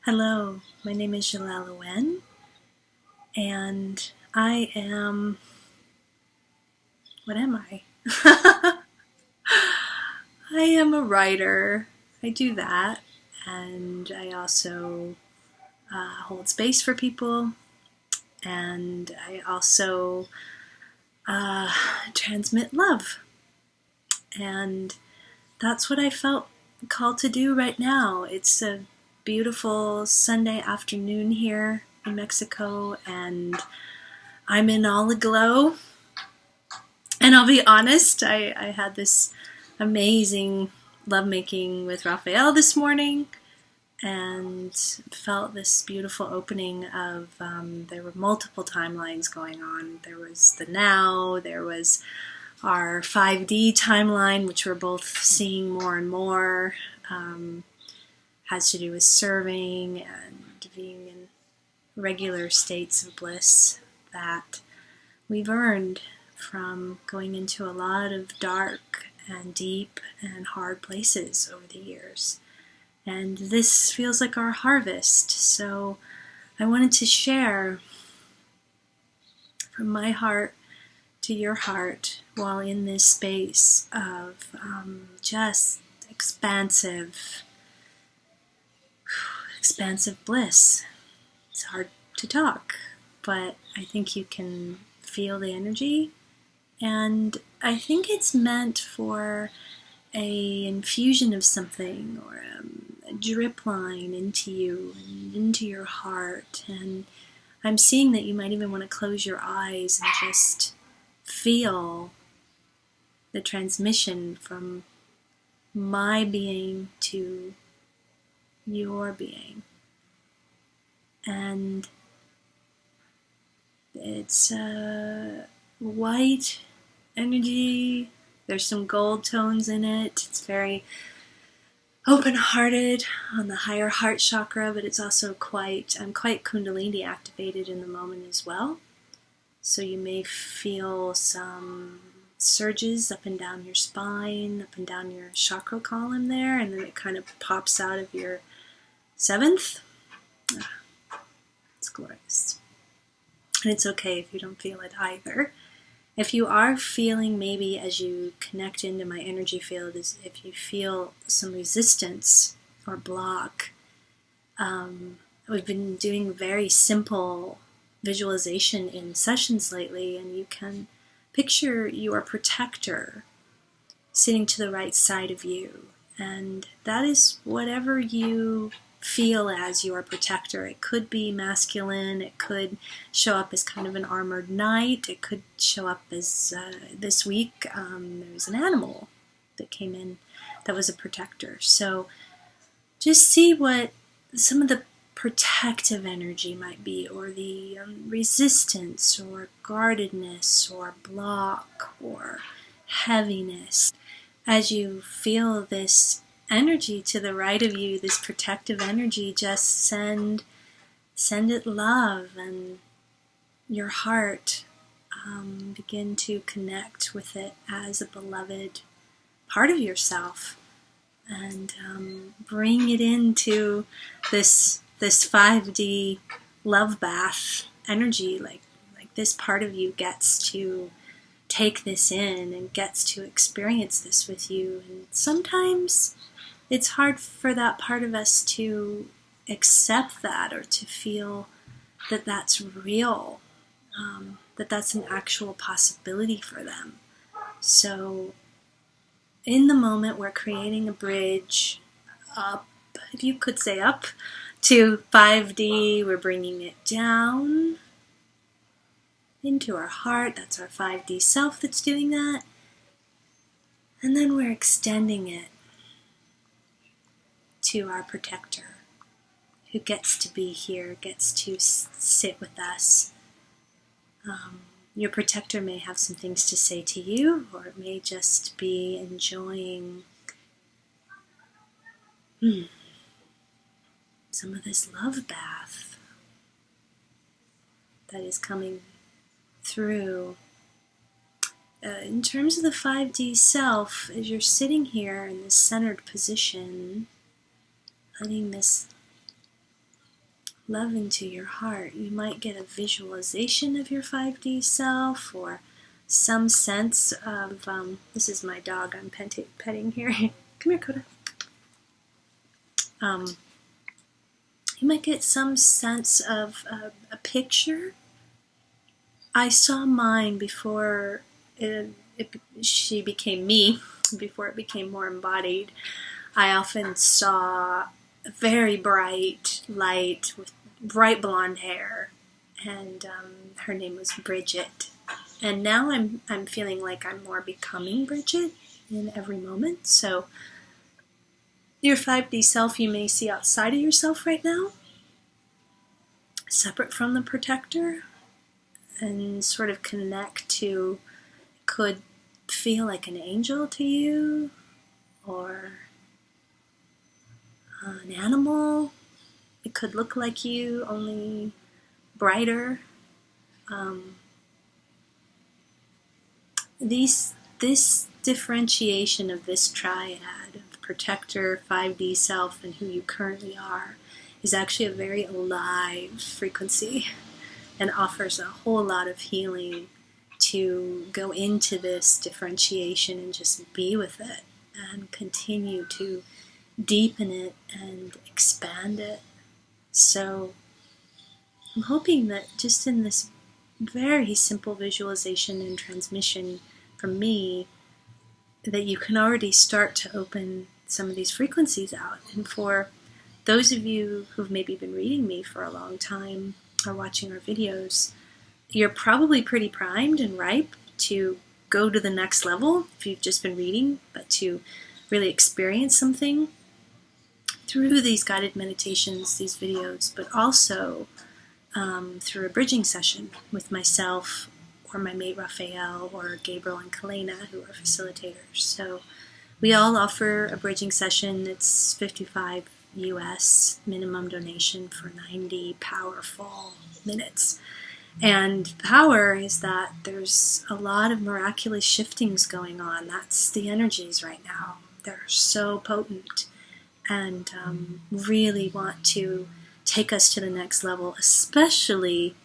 Hello, my name is Jelelle Awen, and I am, what am I? I am a writer. I do that, and I also hold space for people, and I also transmit love, and that's what I felt called to do right now. It's a beautiful Sunday afternoon here in Mexico, and I'm in all aglow. And I'll be honest, I had this amazing lovemaking with Raphael this morning and felt this beautiful opening of, there were multiple timelines going on. There was the now, there was our 5D timeline, which we're both seeing more and more, has to do with serving and being in regular states of bliss that we've earned from going into a lot of dark and deep and hard places over the years. And this feels like our harvest, so I wanted to share from my heart to your heart while in this space of just expansive bliss. It's hard to talk, but I think you can feel the energy. And I think it's meant for a infusion of something or a drip line into you and into your heart. And I'm seeing that you might even want to close your eyes and just feel the transmission from my being to your being. And it's white energy. There's some gold tones in it. It's very open-hearted on the higher heart chakra, but it's also I'm quite Kundalini activated in the moment as well. So you may feel some surges up and down your spine, up and down your chakra column there, and then it kind of pops out of your 7th. It's glorious. And it's okay if you don't feel it either. If you are feeling, maybe as you connect into my energy field, is if you feel some resistance or block, we've been doing very simple visualization in sessions lately, and you can picture your protector sitting to the right side of you. And that is whatever you feel as your protector. It could be masculine, it could show up as kind of an armored knight, it could show up as, this week, there was an animal that came in that was a protector. So just see what some of the protective energy might be, or the resistance, or guardedness, or block, or heaviness. As you feel this energy to the right of you, this protective energy, just send it love, and your heart begin to connect with it as a beloved part of yourself, and bring it into this 5D love bath energy, like this part of you gets to take this in and gets to experience this with you. And sometimes it's hard for that part of us to accept that, or to feel that that's real, that that's an actual possibility for them. So in the moment, we're creating a bridge up, if you could say up, to 5D. We're bringing it down into our heart. That's our 5D self that's doing that. And then we're extending it to our protector, who gets to be here, gets to sit with us. Your protector may have some things to say to you, or it may just be enjoying some of this love bath that is coming through. In terms of the 5D self, as you're sitting here in this centered position, letting this love into your heart. You might get a visualization of your 5D self, or some sense of, this is my dog I'm petting here. Come here, Coda. You might get some sense of a picture. I saw mine before she became me, before it became more embodied. I often saw a very bright light with bright blonde hair, and her name was Bridget. And now I'm feeling like I'm more becoming Bridget in every moment. So your 5D self you may see outside of yourself right now, separate from the protector, and sort of connect to, could feel like an angel to you, or an animal. It could look like you, only brighter. This differentiation of this triad of protector, 5D self, and who you currently are is actually a very alive frequency, and offers a whole lot of healing to go into this differentiation and just be with it and continue to deepen it and expand it. So I'm hoping that just in this very simple visualization and transmission from me, that you can already start to open some of these frequencies out. And for those of you who've maybe been reading me for a long time or watching our videos, you're probably pretty primed and ripe to go to the next level if you've just been reading, but to really experience something through these guided meditations, these videos, but also through a bridging session with myself or my mate Raphael or Gabriel and Kalena, who are facilitators. So we all offer a bridging session. It's $55 US minimum donation for 90 powerful minutes. And the power is that there's a lot of miraculous shiftings going on. That's the energies right now. They're so potent, and really want to take us to the next level, especially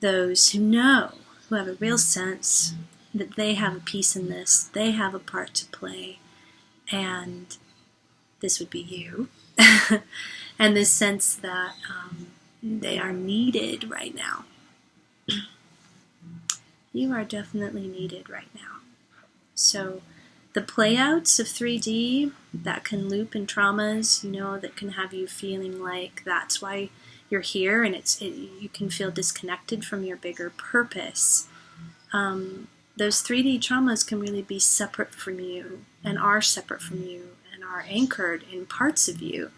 those who know, who have a real sense that they have a piece in this, they have a part to play, and this would be you. And this sense that they are needed right now. You are definitely needed right now. So the playouts of 3D that can loop in traumas, that can have you feeling like that's why you're here, and you can feel disconnected from your bigger purpose. Those 3D traumas can really be separate from you, and are separate from you, and are anchored in parts of you,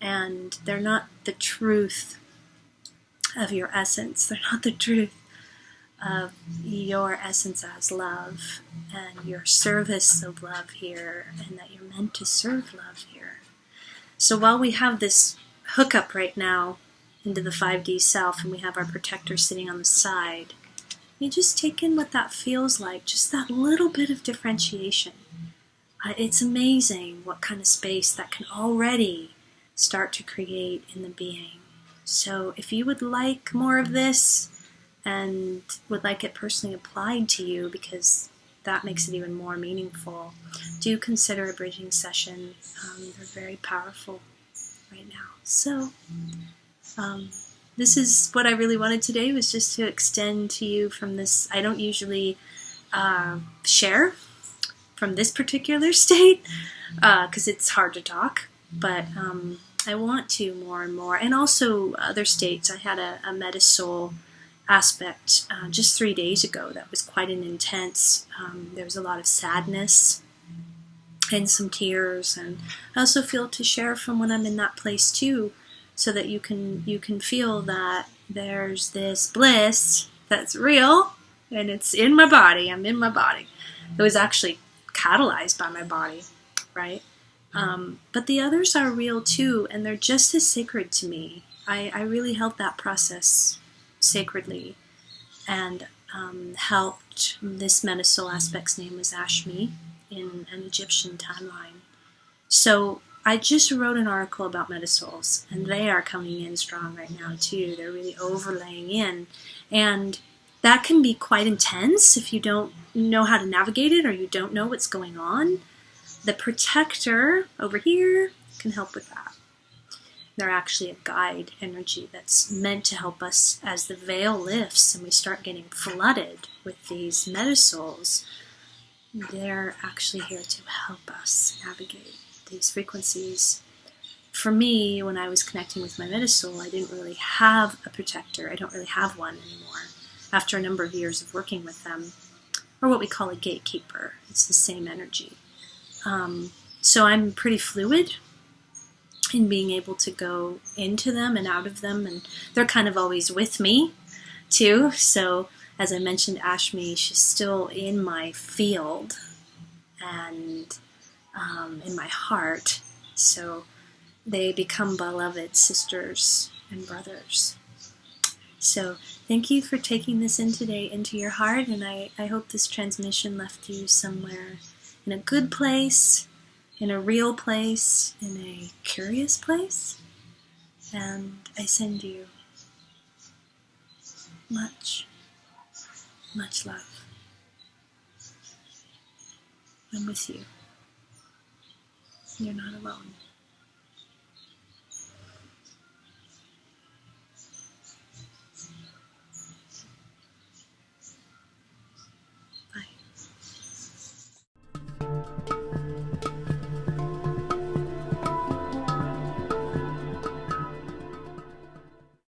and they're not the truth of your essence. They're not the truth of your essence as love, and your service of love here, and that you're meant to serve love here. So while we have this hookup right now into the 5D self, and we have our protector sitting on the side, you just take in what that feels like, just that little bit of differentiation. It's amazing what kind of space that can already start to create in the being. So if you would like more of this, and would like it personally applied to you, because that makes it even more meaningful, do consider a bridging session. They're very powerful right now. So this is what I really wanted today, was just to extend to you from this. I don't usually share from this particular state because it's hard to talk, but I want to more and more. And also other states. I had a Metasoul aspect just 3 days ago that was quite an intense. There was a lot of sadness and some tears, and I also feel to share from when I'm in that place too, so that you can feel that there's this bliss that's real, and it's in my body. I'm in my body. It was actually catalyzed by my body, right? But the others are real too, and they're just as sacred to me. I really held that process sacredly, and helped. This Metasoul aspect's name was Ashmi in an Egyptian timeline. So I just wrote an article about metasouls, and they are coming in strong right now too. They're really overlaying in, and that can be quite intense if you don't know how to navigate it or you don't know what's going on. The protector over here can help with that. They're actually a guide energy that's meant to help us as the veil lifts and we start getting flooded with these metasouls. They're actually here to help us navigate these frequencies. For me, when I was connecting with my metasoul, I didn't really have a protector. I don't really have one anymore after a number of years of working with them, or what we call a gatekeeper. It's the same energy. So I'm pretty fluid in being able to go into them and out of them, and they're kind of always with me too. So as I mentioned, Ashmi, she's still in my field and in my heart. So they become beloved sisters and brothers. So thank you for taking this in today into your heart, and I hope this transmission left you somewhere in a good place, in a real place, in a curious place. And I send you much, much love. I'm with you. You're not alone.